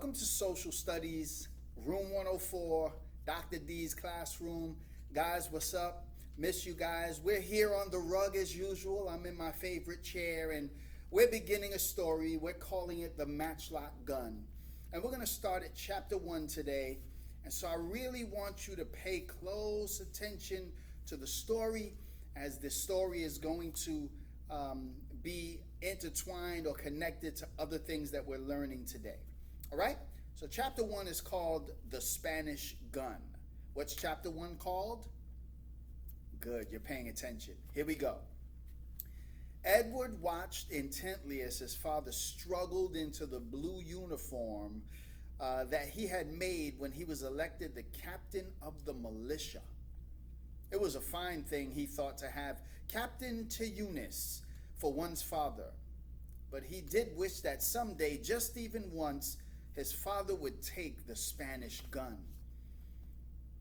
Welcome to Social Studies, Room 104, Dr. D's classroom. Guys, what's up? Miss you guys. We're here on the rug as usual. I'm in my favorite chair, and we're beginning a story. We're calling it The Matchlock Gun. And we're going to start at chapter 1 today. And so I really want you to pay close attention to the story, as this story is going to be intertwined or connected to other things that we're learning today. All right? So chapter 1 is called The Spanish Gun. What's chapter 1 called? Good, you're paying attention. Here we go. Edward watched intently as his father struggled into the blue uniform that he had made when he was elected the captain of the militia. It was a fine thing, he thought, to have Captain Teunis for one's father. But he did wish that someday, just even once, his father would take the Spanish gun.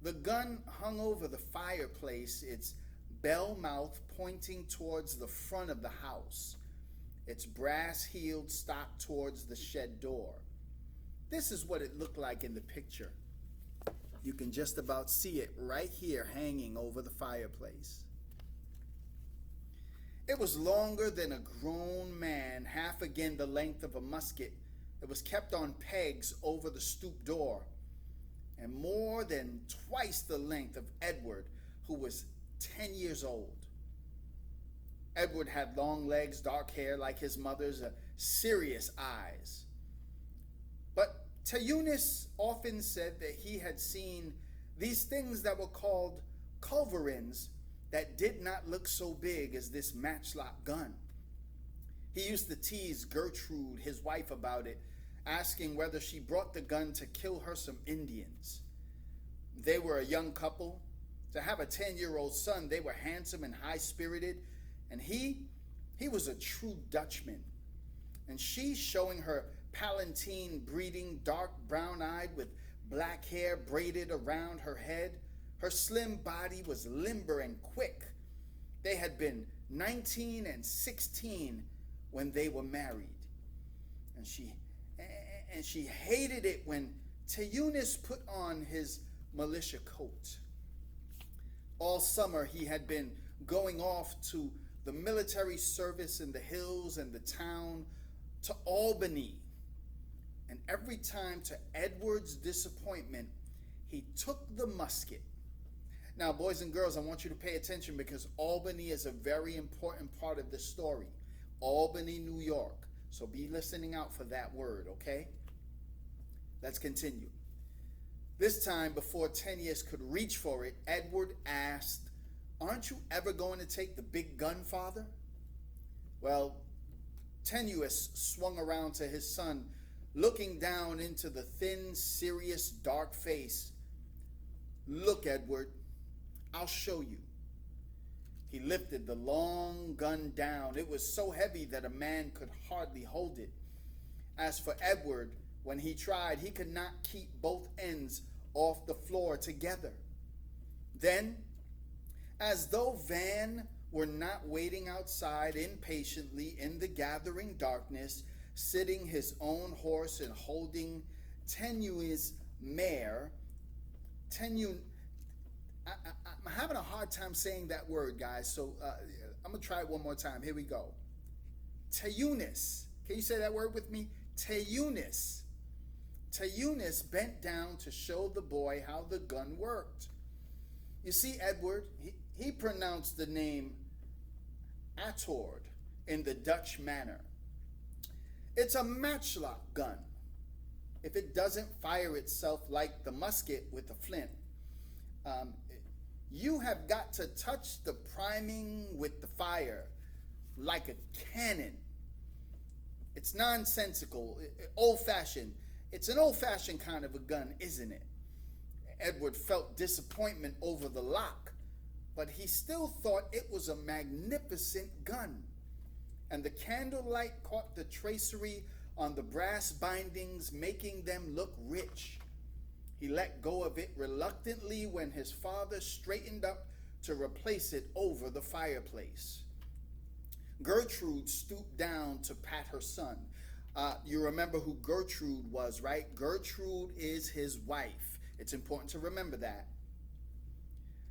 The gun hung over the fireplace, its bell mouth pointing towards the front of the house, its brass heeled stock towards the shed door. This is what it looked like in the picture. You can just about see it right here hanging over the fireplace. It was longer than a grown man, half again the length of a musket. It was kept on pegs over the stoop door, and more than twice the length of Edward, who was 10 years old. Edward had long legs, dark hair like his mother's, serious eyes. But Teunis often said that he had seen these things that were called culverins that did not look so big as this matchlock gun. He used to tease Gertrude, his wife, about it, asking whether she brought the gun to kill her some Indians. They were a young couple. To have a 10-year-old son, they were handsome and high-spirited, and he was a true Dutchman. And she, showing her Palatine breeding, dark brown-eyed with black hair braided around her head, her slim body was limber and quick. They had been 19 and 16 when they were married. And she hated it when Teunis put on his militia coat. All summer he had been going off to the military service in the hills and the town, to Albany. And every time, to Edward's disappointment, he took the musket. Now, boys and girls, I want you to pay attention, because Albany is a very important part of this story. Albany, New York. So be listening out for that word, okay? Let's continue. This time, before Teunis could reach for it, Edward asked, "Aren't you ever going to take the big gun, Father?" Well, Teunis swung around to his son, looking down into the thin, serious, dark face. "Look, Edward, I'll show you." He lifted the long gun down. It was so heavy that a man could hardly hold it. As for Edward, when he tried, he could not keep both ends off the floor together. Then, as though Van were not waiting outside impatiently in the gathering darkness, sitting his own horse and holding Teunis' mare, I'm having a hard time saying that word, guys, so I'm going to try it one more time. Here we go. Teunis. Can you say that word with me? Teunis. Teunis bent down to show the boy how the gun worked. You see, Edward, he pronounced the name Atord in the Dutch manner. It's a matchlock gun. If it doesn't fire itself like the musket with a flint, you have got to touch the priming with the fire like a cannon. It's nonsensical, old-fashioned. It's an old-fashioned kind of a gun, isn't it? Edward felt disappointment over the lock, but he still thought it was a magnificent gun. And the candlelight caught the tracery on the brass bindings, making them look rich. He let go of it reluctantly when his father straightened up to replace it over the fireplace. Gertrude stooped down to pat her son. You remember who Gertrude was, right? Gertrude is his wife. It's important to remember that.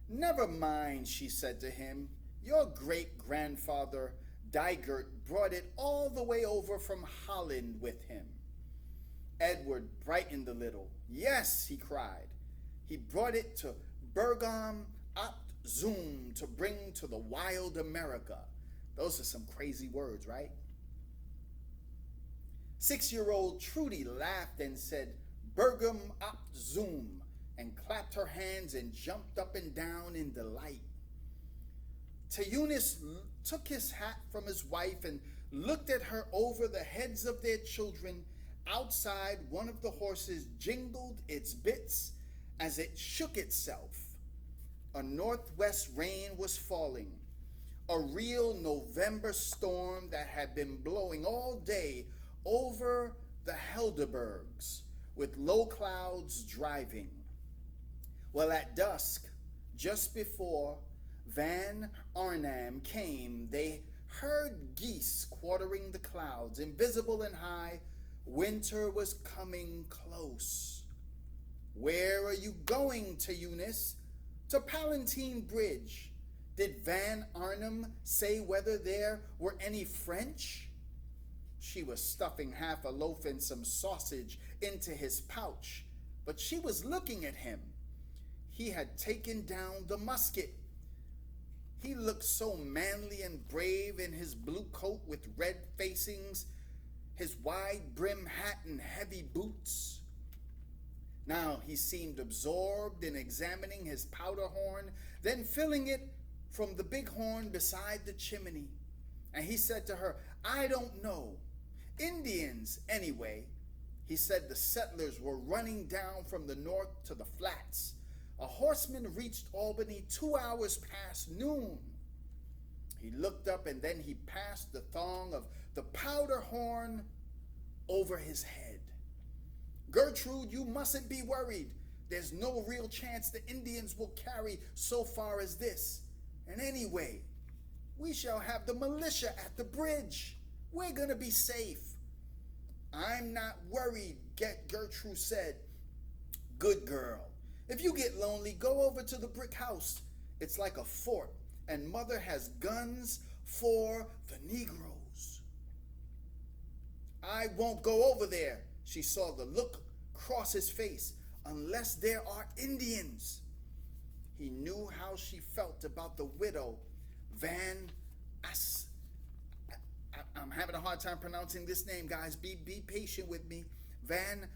Never mind, she said to him. Your great-grandfather Dygert brought it all the way over from Holland with him. Edward brightened a little. Yes, he cried. He brought it to Bergam op Zoom to bring to the wild America. Those are some crazy words, right? 6-year-old Trudy laughed and said, Bergam op Zoom, and clapped her hands and jumped up and down in delight. Teunis took his hat from his wife and looked at her over the heads of their children. Outside, one of the horses jingled its bits as it shook itself. A northwest rain was falling, a real November storm that had been blowing all day over the Helderbergs, with low clouds driving. Well, at dusk, just before Van Arnhem came, they heard geese quartering the clouds, invisible and high. Winter was coming close. Where are you going, Teunis? To Palatine Bridge. Did Van Arnhem say whether there were any French? She was stuffing half a loaf and some sausage into his pouch, but she was looking at him. He had taken down the musket. He looked so manly and brave in his blue coat with red facings, his wide brim hat and heavy boots. Now he seemed absorbed in examining his powder horn, then filling it from the big horn beside the chimney. And he said to her, I don't know. Indians, anyway. He said the settlers were running down from the north to the flats. A horseman reached Albany 2 hours past noon. He looked up and then he passed the thong of the powder horn over his head. Gertrude, you mustn't be worried. There's no real chance the Indians will carry so far as this. And anyway, we shall have the militia at the bridge. We're going to be safe. I'm not worried, Gertrude said. Good girl. If you get lonely, go over to the brick house. It's like a fort, and Mother has guns for the Negroes. I won't go over there. She saw the look cross his face. Unless there are Indians. He knew how she felt about the widow, Van As. I'm having a hard time pronouncing this name, guys. Be patient with me. Van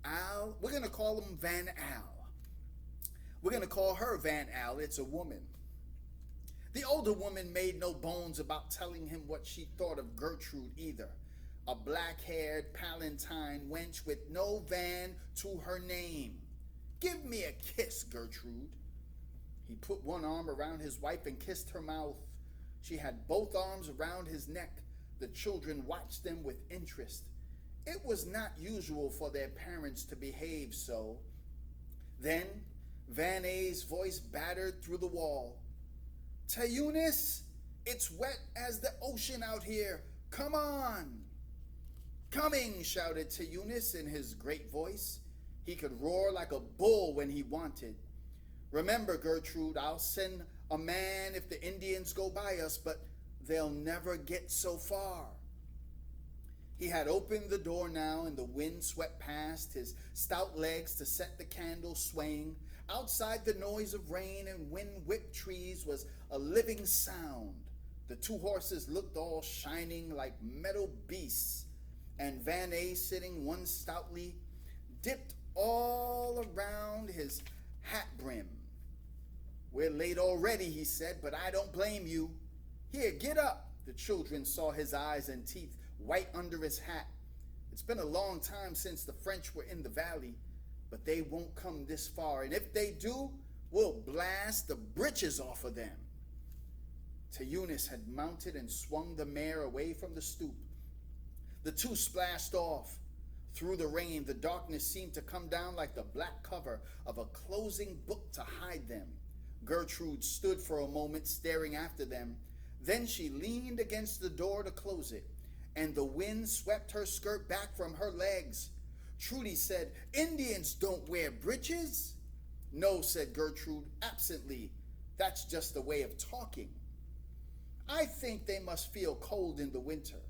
Al. We're going to call him Van Al. We're going to call her Van Al. It's a woman. The older woman made no bones about telling him what she thought of Gertrude either. A black-haired Palatine wench with no Van to her name. Give me a kiss, Gertrude. He put one arm around his wife and kissed her mouth. She had both arms around his neck. The children watched them with interest. It was not usual for their parents to behave so. Then Van A's voice battered through the wall. Teunis, it's wet as the ocean out here. Come on. Coming, shouted Teunis in his great voice. He could roar like a bull when he wanted. Remember, Gertrude, I'll send a man if the Indians go by us, but they'll never get so far. He had opened the door now, and the wind swept past his stout legs to set the candle swaying. Outside, the noise of rain and wind-whipped trees was a living sound. The two horses looked all shining like metal beasts, and Van A, sitting one stoutly, dipped all around his hat brim. We're late already, he said, but I don't blame you. Here, get up. The children saw his eyes and teeth white under his hat. It's been a long time since the French were in the valley, but they won't come this far, and if they do, we'll blast the britches off of them. Teunis had mounted and swung the mare away from the stoop. The two splashed off. Through the rain, the darkness seemed to come down like the black cover of a closing book to hide them. Gertrude stood for a moment staring after them. Then she leaned against the door to close it, and the wind swept her skirt back from her legs. Trudy said, "Indians don't wear breeches." "No," said Gertrude absently. "That's just a way of talking." "I think they must feel cold in the winter,"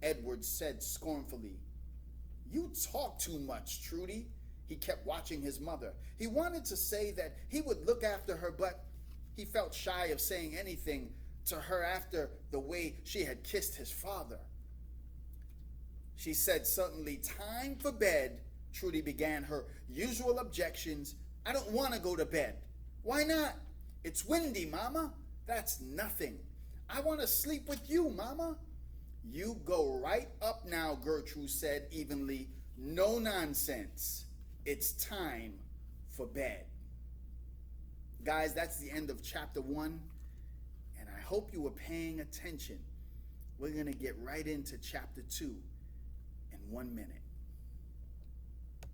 Edward said scornfully. "You talk too much, Trudy." He kept watching his mother. He wanted to say that he would look after her, but he felt shy of saying anything to her after the way she had kissed his father. She said suddenly, "Time for bed." Trudy began her usual objections. "I don't want to go to bed." "Why not?" "It's windy, Mama." "That's nothing." "I want to sleep with you, Mama." "You go right up now," Gertrude said evenly. "No nonsense. It's time for bed." Guys, that's the end of chapter 1, and I hope you were paying attention. We're going to get right into chapter 2 in 1 minute.